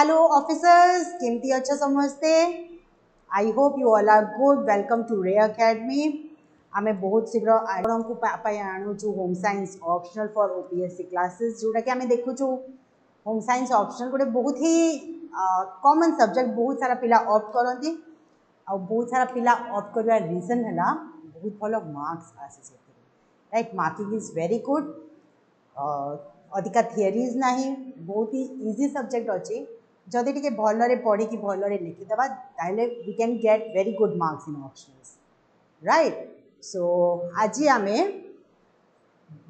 Hello officers, केमती अच्छा समझते? I hope you all are good. Welcome to Ray Academy. आमे बहुत शीघ्र आपको आणुचु home science optional for OPSC classes जोटा कि आमे देखुचु होम साइंस ऑप्शनल गोटे बहुत ही कॉमन सब्जेक्ट बहुत सारा पिला ऑप्ट करती आ बहुत सारा पिला ऑप्ट करवा रीजन है बहुत भल मार्क्स आसी right marking is very good अधिका थियरीज ना बहुत ही इजी सब्जेक्ट अच्छी जदि टे भलरे पढ़ी भलरे लिखिदेवा ताहले we can get very good marks in optionals right so आज आमे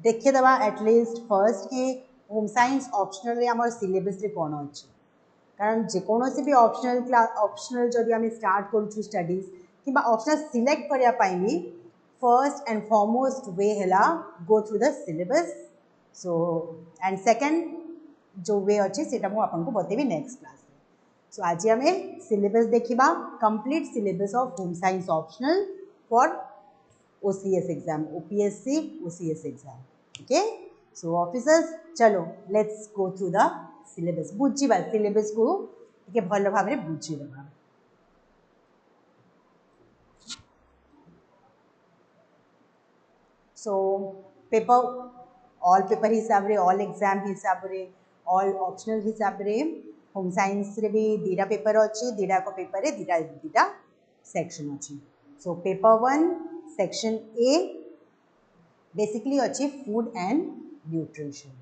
देखिदेवा एटलिस्ट फर्स्ट कि होम साइंस ऑप्शनल रे आमर सिलेबस रे कौन अच्छी कारण जेकोसी भी ऑप्शनल जदि आम स्टार्ट करूँ स्टडीज कि ऑप्शनल सिलेक्ट करने फर्स्ट एंड फॉरमोस्ट वे है गो through the syllabus so and second जो वे अच्छे से आपको बतेबी नेक्स्ट क्लास सो आज आम सिलेबस देखा complete syllabus of home science optional for OCS exam OPSC OCS exam okay so officers चलो let's go through the syllabus बुझा सिलेबस को टे भल भाव में बुझीदेवा सो पेपर ऑल पेपर हिसाब रे ऑल एग्जाम हिसाब रे ऑल ऑप्शनल हिसाब रे होम साइंस रे भी दीटा पेपर अच्छी दीटा को पेपर रे दीटा दीटा सेक्शन अच्छी so paper 1 section A basically अच्छी food and nutrition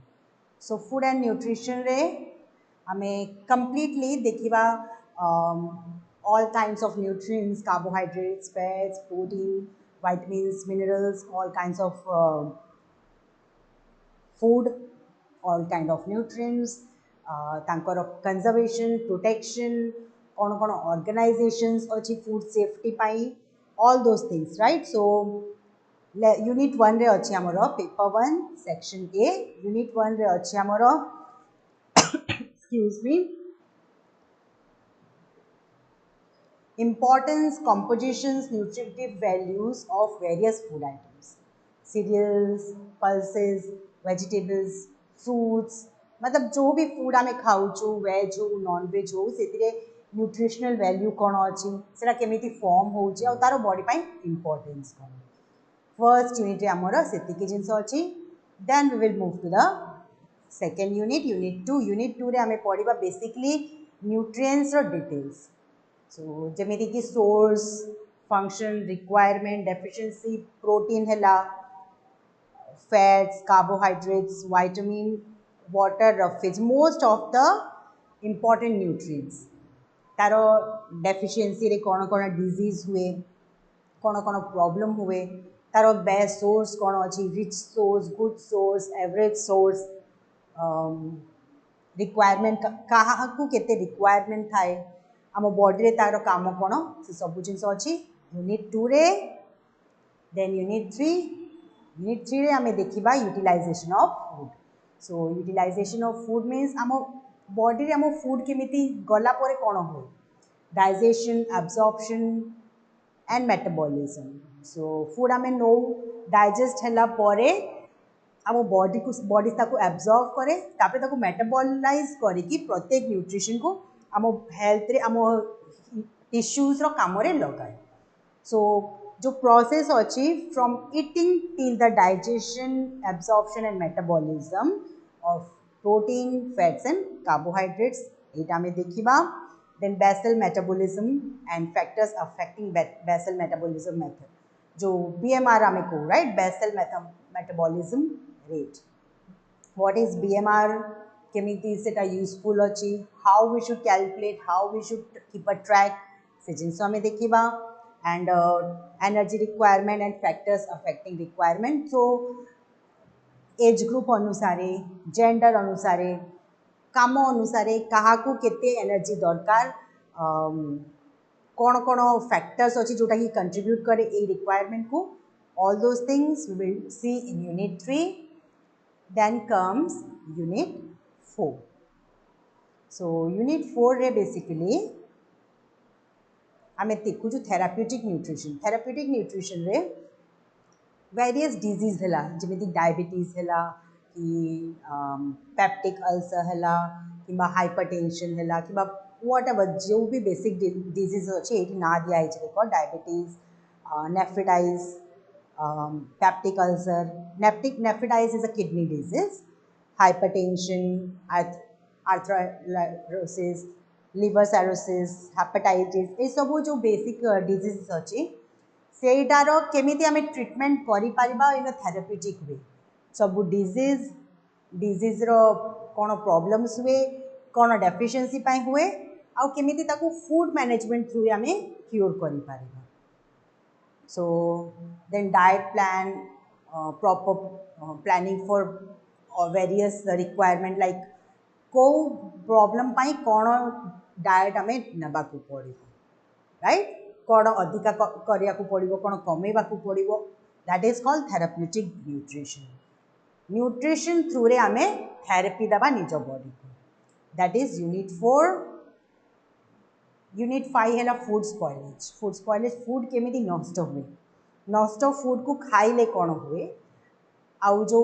so food and nutrition रे आमे कंप्लीटली देखिबा all kinds of nutrients, carbohydrates, fats, protein, vitamins, minerals, all kinds of food, all kind of nutrients, तांकर conservation, protection, कौन कौन organizations अच्छी food safety pi, all those things, right? So unit 1 रे अच्छी आमर पेपर 1 सेक्शन ए यूनिट 1 रे अच्छी आमर excuse me importance, compositions, nutritive values of various food items, cereals, pulses, vegetables, fruits, मतलब जो भी फूड आम खाऊँ वेज हो नॉन वेज हो से न्यूट्रिशनल वैल्यू कौन अच्छी से केमी फॉर्म हो तार बॉडी पाई इंपोर्टेंस कौन फर्स्ट यूनिट आमर से जिनस अच्छी then we will move to the second unit unit 2 रे आम पढ़ा बेसिकली न्यूट्रिएंट्स डिटेल्स सो जमीती कि source function requirement deficiency protein है fats carbohydrates vitamin water roughage most of the important nutrients तार डेफिशिएंसी रे कौन कौन डिजीज हुए कौन कौन प्रॉब्लम हुए तार बेस्ट सोर्स कौन अच्छी rich source good source average source requirement क्या केते रिक्वायरमेंट थाए आम बॉडी रे तार काम कौन से सब जिन अच्छी यूनिट 2 रे देन यूनिट 3 रे आम देखा utilization of food so utilization of food means आम बॉडी रे आम फूड केमिति गला परे कौन हुए digestion absorption and metabolism so food आम नौ डाइजेस्ट है आम बॉडी को एब्जॉर्व करे तापर ताको मेटाबॉलाइज करी प्रत्येक न्यूट्रिशन को आम हेल्थ रे आम टिश्यूज काम लगाए सो जो प्रोसेस अच्छी from eating till the digestion absorption and metabolism of protein fats and carbohydrates यहाँ आम देखा then basal metabolism and factors affecting basal metabolism method जो BMR आम को right basal metabolism rate what is BMR केमिति सेटा useful अच्छी how we should calculate how we should keep a track से जिनस आम देखा and energy requirement and factors affecting requirement so age group अनुसार जेंडर अनुसार काम अनुसार क्या केते एनर्जी दरकार कौन कौन फैक्टर्स अच्छी जोटा कि कंट्रीब्यूट करे ए रिक्वायरमेंट को all those things we will see in unit 3 then comes unit 4 so unit 4 रे बेसिकली आम देखु थेराप्यूटिक न्यूट्रिशन रे वेरियस डिजीज है जमी डायबिटीज है कि पेप्टिक अल्सर है कि हाइपरटेंशन है कि व्हाट एवर जो भी बेसिक डिजीज अच्छे ये ना दिखाई देख diabetes nephritis peptic ulcer nephritis is a kidney disease hypertension arthritis liver cirrhosis hepatitis ये सब जो बेसिक डिजीज अच्छी सेटार केमिति आमे ट्रीटमेंट करि परिबा इन थेराप्यूटिक वे सब डिजीज रो कौन प्रॉब्लम्स हुए कौन डेफिशिएंसी पाई हुए आउ केमिति ताकू फूड मैनेजमेंट थ्रू आमे क्योर करि परिबा so then diet plan proper planning for various requirement like को प्रॉब्लम पाई कौन डाइट आमे नबा को पड़िबो राइट कौन अधिका करिया को पड़िबो कौन कमेबा को पड़िबो that is called therapeutic nutrition through रे आमे थेरेपी दबा निज बॉडी को दैट इज यूनिट 4 यूनिट 5 है फूड स्पॉइलेज फूड केमिति नष्ट हुए नष्ट फूड को खाइले कौन हुए आउ जो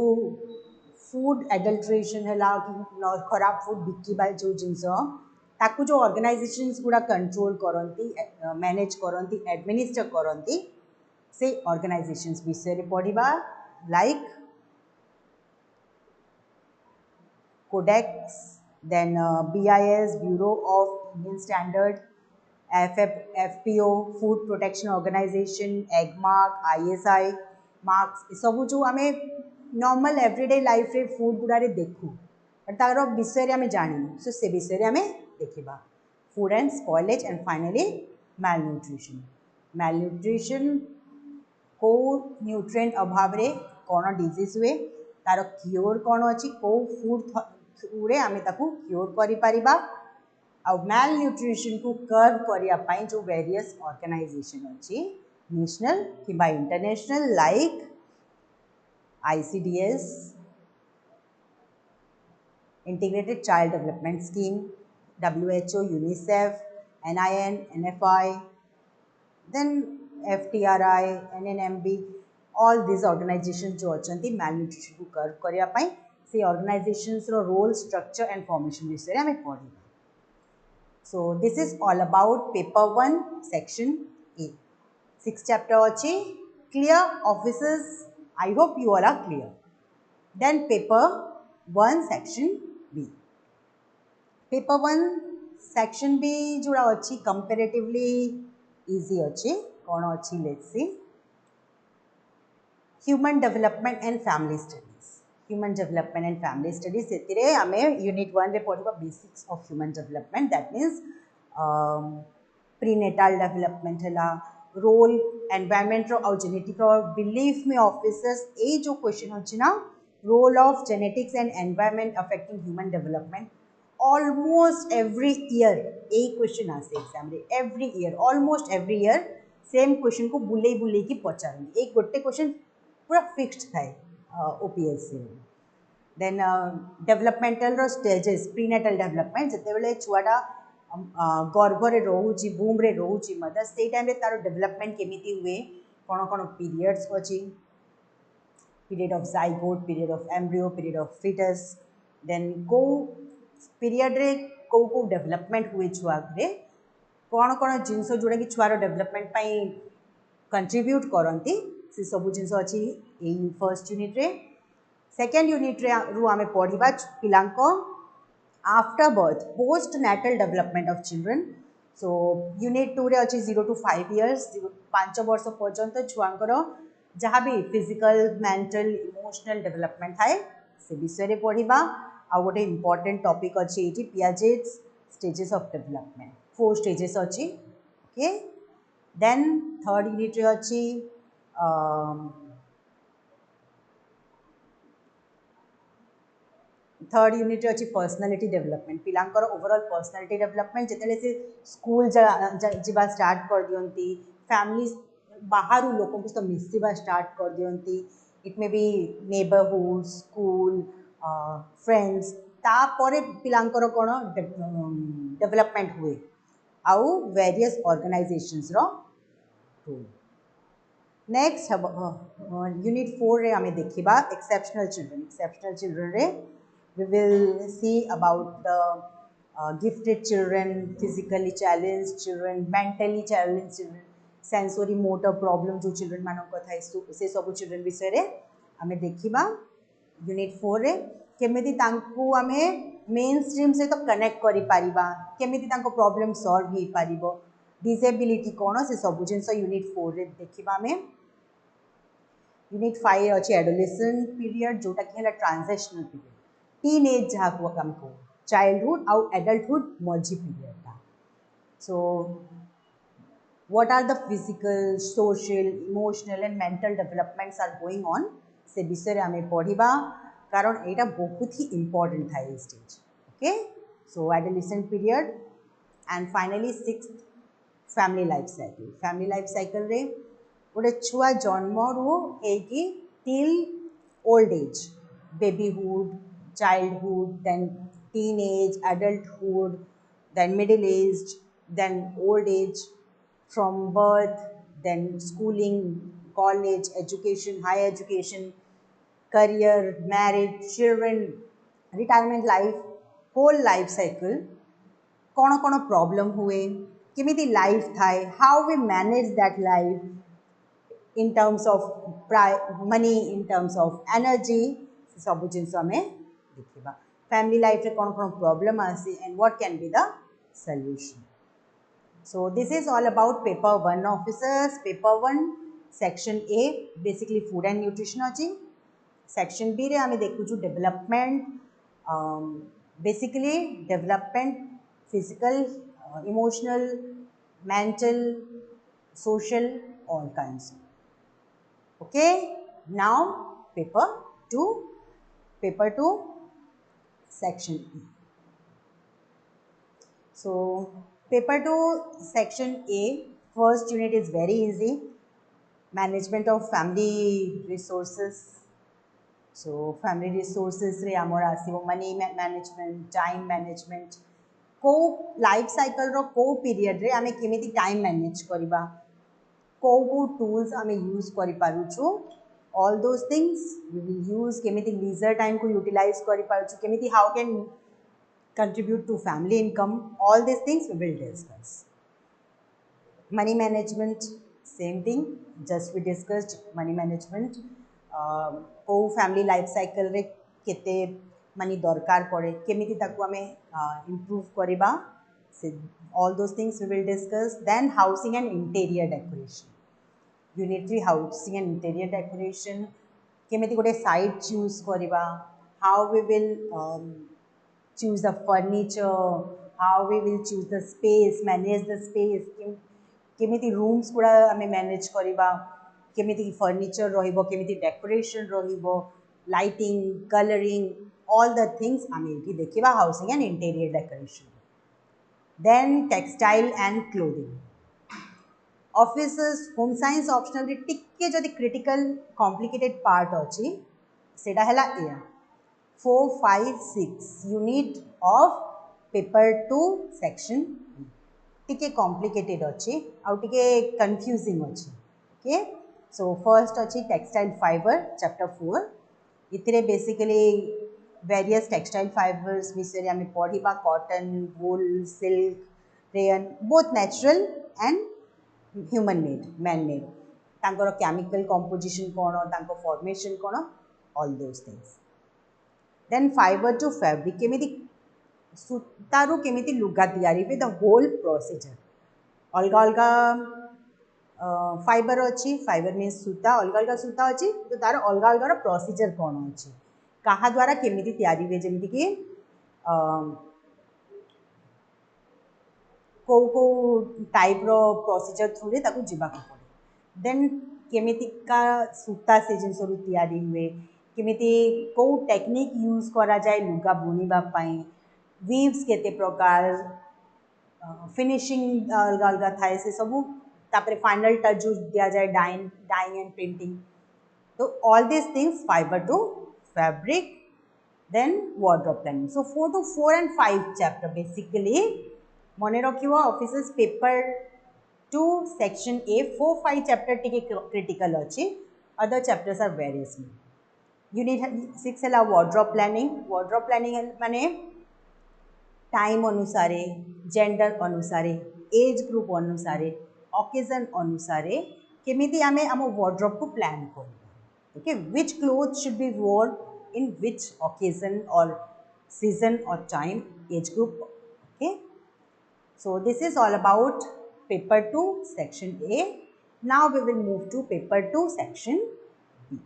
फूड एडल्ट्रेशन है कि खराब फूड बिकिबा जो जिनस ताकू जो ऑर्गेनाइजेशंस गुड़ा कंट्रोल करती मैनेज करती एडमिनिस्टर करती से ऑर्गेनाइजेशंस विषय पढ़ा like codex then BIS bureau of Indian standard FPO food protection organisation Agmark ISI marks सब जो आम नॉर्मल एवरीडे लाइफ रे फूड गुड़ा देखू तार विषय आम जानी सो से विषय आम देखा food and spoilage and finally malnutrition को न्यूट्रिएंट अभाव रे कौन डिजीज हुए तार क्योर कौन अच्छी कौ फूड थ्रू रे आम ताकू क्योर करि परिबा आ मेल न्यूट्रिशन को कर्व करने जो वेरियस ऑर्गेनाइजेशन अच्छी नेशनल कि international like ICDS integrated child development scheme WHO UNICEF NIN NFI then FTRI NNMB all these organizations जो अच्छा मेल न्यूट्रिशन को कर्व करने से ऑर्गेनाइजेशंस रो रोल स्ट्रक्चर एंड फॉर्मेशन विषय आम पढ़ा so this is all about paper 1 section A 6 chapter अच्छी clear offices I hope you all are clear then paper 1 section B paper 1 section B जोड़ा अच्छी comparatively easy अच्छी कौन अच्छी let's see human development and family studies human development and family studies से आमे unit 1 रे पढ़िबा basics of human development that means prenatal development है रोल एनवायरमेंट रो और जेनेटिक रो बिलीफ में ऑफिसर्स ए जो क्वेश्चन होची ना role of genetics and environment affecting human development almost every year ए क्वेश्चन आसे एग्जाम रे every year almost every year same question को बुले बुले की पचारन एक गोटे क्वेश्चन पूरा फिक्स्ड थाए OPSC देन डेवलपमेंटल रो स्टेजेस प्रीनेटल डेवलपमेंट जते बेले छुआटा गर्भरे रोची बूम रे रोची मदर से टाइम रे तार डेवलपमेंट केमिति हुए कौन कौन पीरियड्स अच्छी period of zygote period of embryo period of foetus then को पीरियड रे को डेवलपमेंट हुए छुआ रे कौन कौन जिनस जोड़ा कि छुआर डेवलपमेंट पाई कंट्रीब्यूट करती से सब जिनस अच्छी यही फर्स्ट यूनिट रे सेकेंड यूनिट रे रु आमे पढ़िबा पिलांको after birth post natal development of children so unit 2 रे अच्छी 0 to 5 years 5 वर्ष पर्यंत छुआंकर जहाँ भी फिजिकल मेंटल इमोशनल डेवलपमेंट थाए से विषय रे पढ़िबा आ गोटे इम्पोर्टेंट टॉपिक अच्छी ये Piaget's stages of development 4 stages अच्छी ओके देन थर्ड यूनिट रे अच्छी थर्ड यूनिट अच्छी पर्सनालिटी डेवलपमेंट पिलांकर ओवरऑल पर्सनालिटी डेवलपमेंट जिते से स्कूल जा स्टार्ट कर दियंती फैमिली बाहर लोक सहित मिसवा स्टार्ट कर दियंती it may be neighbourhood school friends तापर पिलांकर कौन डेवलपमेंट हुए आउ वेरियस ऑर्गेनाइजेशंस रो रोल नेक्स्ट यूनिट 4 रे आमे देखिबा एक्सेप्शनल चिल्ड्रन रे we will see about the gifted children, physically challenged children, mentally challenged children, sensory motor problem जो children मानक थाए से सब children विषय रे हमें देखिबा यूनिट 4 रे केमिति तांकु हमें मेन स्ट्रीम से तो कनेक्ट करि पारिबा केमिति तांको प्रॉब्लम सॉल्व ही पारिबो डिसेबिलिटी कोन से सब जिंस यूनिट 4 रे देखिबा हमें यूनिट 5 अछि एडोलेसेंट पीरियड जोटा कि हला ट्रांजिशनल पीरियड टीनेज जहाँ को हमको चाइल्डहुड और एडल्टहुड मझी पीरियड था सो what are the physical social emotional and mental developments are going on से विषय रे हमें पढ़िबा कारण एटा बहुत ही इम्पोर्टेंट था ये stage okay so adolescent period and finally 6th family life cycle रे गोटे छुआ जन्म रू एकी till old age babyhood childhood then teenage adulthood then middle aged then old age from birth then schooling college education higher education career marriage children retirement life whole life cycle कौन कौन problem हुए केमिति life थाए how we manage that life in terms of money in terms of energy सब जिन हमें देखा family life रे कौन कौन प्रॉब्लम आसी and what can be the solution so this is all about paper 1 officers paper 1 section A basically food and nutrition अच्छी section B रे हमें देखु development basically development physical emotional mental social all kinds okay now paper 2 section E so paper 2 section A first unit is very easy management of family resources so family resources रे आमर आसीबो money management time management को life cycle रो को period रे आमे केमिति time manage करबा को tools आमे यूज करि पारुछु all those things we will use केमिति लीजर टाइम को यूटिलाइज करि पारुछु केमिति how can contribute to family income all this things we will discuss money management same thing just we discussed money management को family life cycle रे केते money दरकार पड़े केमिति ताकू हमें इम्प्रूव करबा से all those things we will discuss then housing and interior decoration unit 3 housing and interior decoration केमिति गोटे साइट चूज करबा how we will choose the furniture how we will choose the space manage the space केमिति rooms गुड़ा हमें manage करबा केमिति furniture रहिबो केमिति डेकोरेशन रहिबो lighting colouring all the things आमे देखिबा housing and interior decoration then textile and clothing officers home science optional रे टिके जदि क्रिटिकल कॉम्प्लिकेटेड पार्ट अछि सेटा हला ए 4 5 6 यूनिट ऑफ पेपर 2 सेक्शन टिके कॉम्प्लिकेटेड अछि आउ टिके कंफ्यूजिंग अछि ओके सो फर्स्ट अछि टेक्सटाइल फाइबर चैप्टर 4 इतरे बेसिकली वेरियस टेक्सटाइल फाइबर्स विषय आम पढ़ा cotton wool silk rayon both natural and human made man made तांकर केमिकल कंपोजिशन कौन तांको फॉर्मेशन कौन all those things then fibre to fabric केमिति सूतारू केमिति लुगा तैयारी पे द होल प्रोसीजर अलग अलग फाइबर अच्छी फाइबर मीन्स सूता अलग अलग सूता अच्छी तो तार अलग अलग प्रोसीजर कौन अच्छी कहा द्वारा केमिति तैयारी हुए जमीती कि को टाइप रो प्रोसीजर थ्रू रे ताकू जीवा को पड़े देन केमितिका सूता से जिन सब तैयारी हुए केमिति को टेक्निक यूज करा जाए लुगा बुनीबा पाई वीव्स केते प्रकार फिनिशिंग अलग अलग थाए से सब तापर फाइनल टच जो दिया जाए डाइंग एंड प्रिंटिंग तो all this things fibre to fabric then wardrobe planning so 4 to 4 and 5 chapter basically mone rakhiwa officers paper 2 section A 4 5 chapter टिके critical अछि other chapters are very small unit 6 है wardrobe planning माने time अनुसारे gender अनुसारे age group अनुसारे occasion अनुसारे केमिति आमे आम वार्डरोब को प्लान कर okay which cloth should be वोर इन विच ऑकेजन और season or time age group okay so this is all about paper 2 section A. Now we will move to paper 2 section B.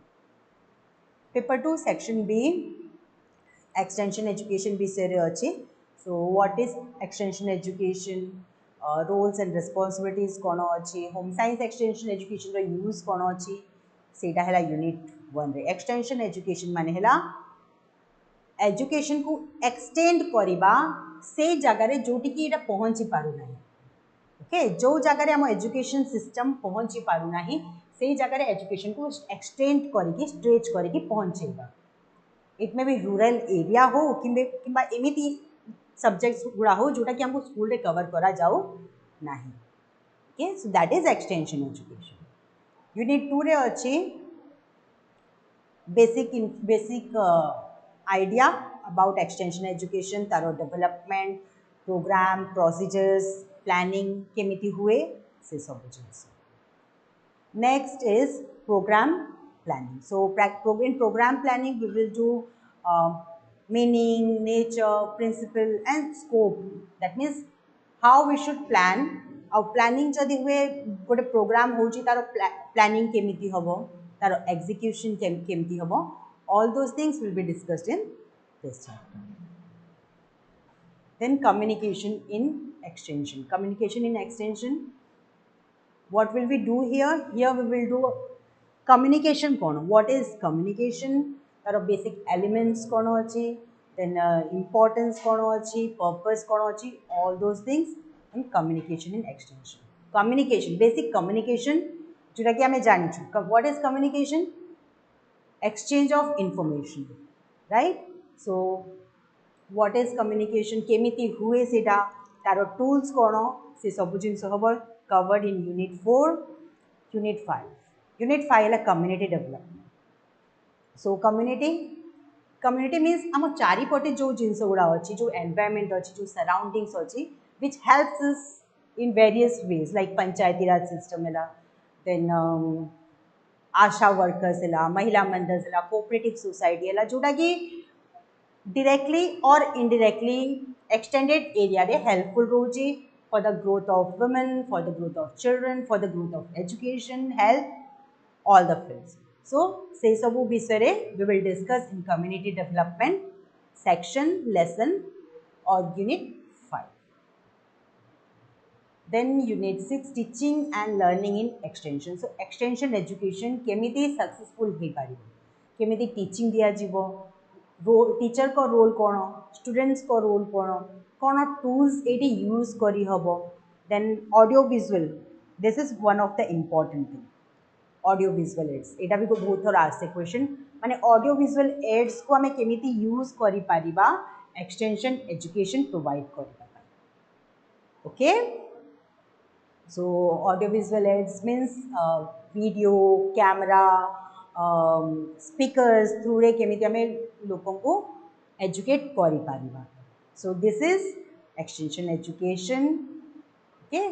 Paper 2 section B extension education विषय अच्छे. So what is extension education, roles and responsibilities कौन अच्छी, home science extension education रो use कौन अच्छी, सेटा हैला unit 1 रे. extension education माने हैला एजुकेशन को एक्सटेंड करिबा से जगह रे जोटी की एटा पहुंची पारु नाही. ओके जो जगह रे हम एजुकेशन सिस्टम पहुंची पारु नाही से जगह रे एजुकेशन को एक्सटेंड करिकी स्ट्रेच करिकी पहुंचेबा. It may be rural area हो किंबा एमिति सब्जेक्ट्स गुड़ा हो जोटा कि हमको स्कूल रे कवर करा जाओ नाही. Okay so that is extension education. Unit 2 रे अछि basic idea about extension education taro development program procedures planning केमिति हुए से सब जिनिस. Next is program planning. So program planning we will do meaning, nature, principle and scope. That means how we should plan. और planning जदि हुए गोटे program हो जी तारो planning केमिति हबो तारो execution केमिति हबो. All those things will be discussed in this chapter. Then communication in extension. Communication in extension. What will we do here? Here we will do communication kono. What is communication? There are basic elements kono achi. Then importance kono achi, purpose kono achi. All those things in communication in extension. Communication, basic communication. जोटा कि हमें जानी चुका. What is communication? Exchange of information, right? So what is communication केमिति हुए सेटा तारो tools कोनो से सब जिनिस हबो covered in unit 4 unit 5. unit 5 है community development. So community means हम चारि पटे जो जिनिस गुड़ा अछि जो environment अछि जो surroundings अछि which helps us in various ways like Panchayati Raj system है then आशा वर्कर्स है महिला मंडल है कोऑपरेटिव सोसाइटी है जोटा कि directly or indirectly extended area रे हेल्पफुल रोचे for the growth of women for the growth of children for the growth of education health all the fields. So से सब विषय रे we will discuss in community development section lesson or unit 5. Then unit 6 teaching and learning in extension. So extension education केमिति successful हे पारिबो केमिति teaching दिया जीवो रोल टीचर को रोल कोन स्टूडेंट्स को रोल कोन टूल्स एटी यूज करी हबो. Then audio visual this is one of the important thing. Audio visual aids एटा भी बहुत थोड़ा आसे क्वेश्चन माने ऑडियो विजुअल एड्स को हमें केमिति यूज करी पारिबा एक्सटेंशन एजुकेशन प्रोवाइड करी Paribas. Okay so audiovisual aids means video camera speakers through रे केमिति हमें लोगों को educate करी Paribas. so this is extension education. okay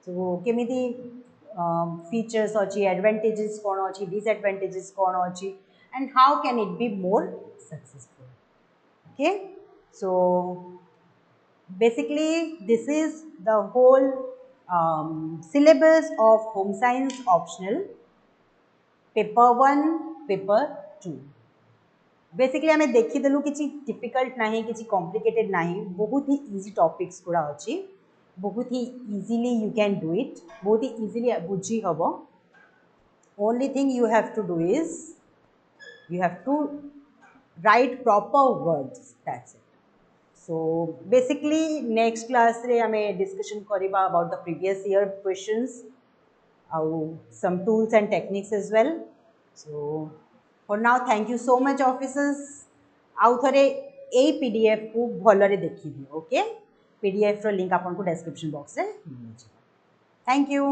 so केमिति features अछि advantages कोन अछि disadvantages कोन अछि and how can it be more successful. okay so basically this is the whole syllabus of home science optional paper 1 paper 2. Basically आम देखीदेलु किसी difficult ना किसी complicated ना बहुत ही इजी टॉपिक्स गुड़ा अच्छी बहुत ही easily you can do it बहुत ही इजीली बुझी हम. Only thing you have to do is you have to write proper words that's it. So basically next class रे हमें discussion करिबा about the previous year questions some tools and techniques as well. So for now thank you so much officers. आउ थरे ए PDF को भल रे देखि दियो. ओके PDF रो लिंक आपन को description box रे मिल जाय. Thank you.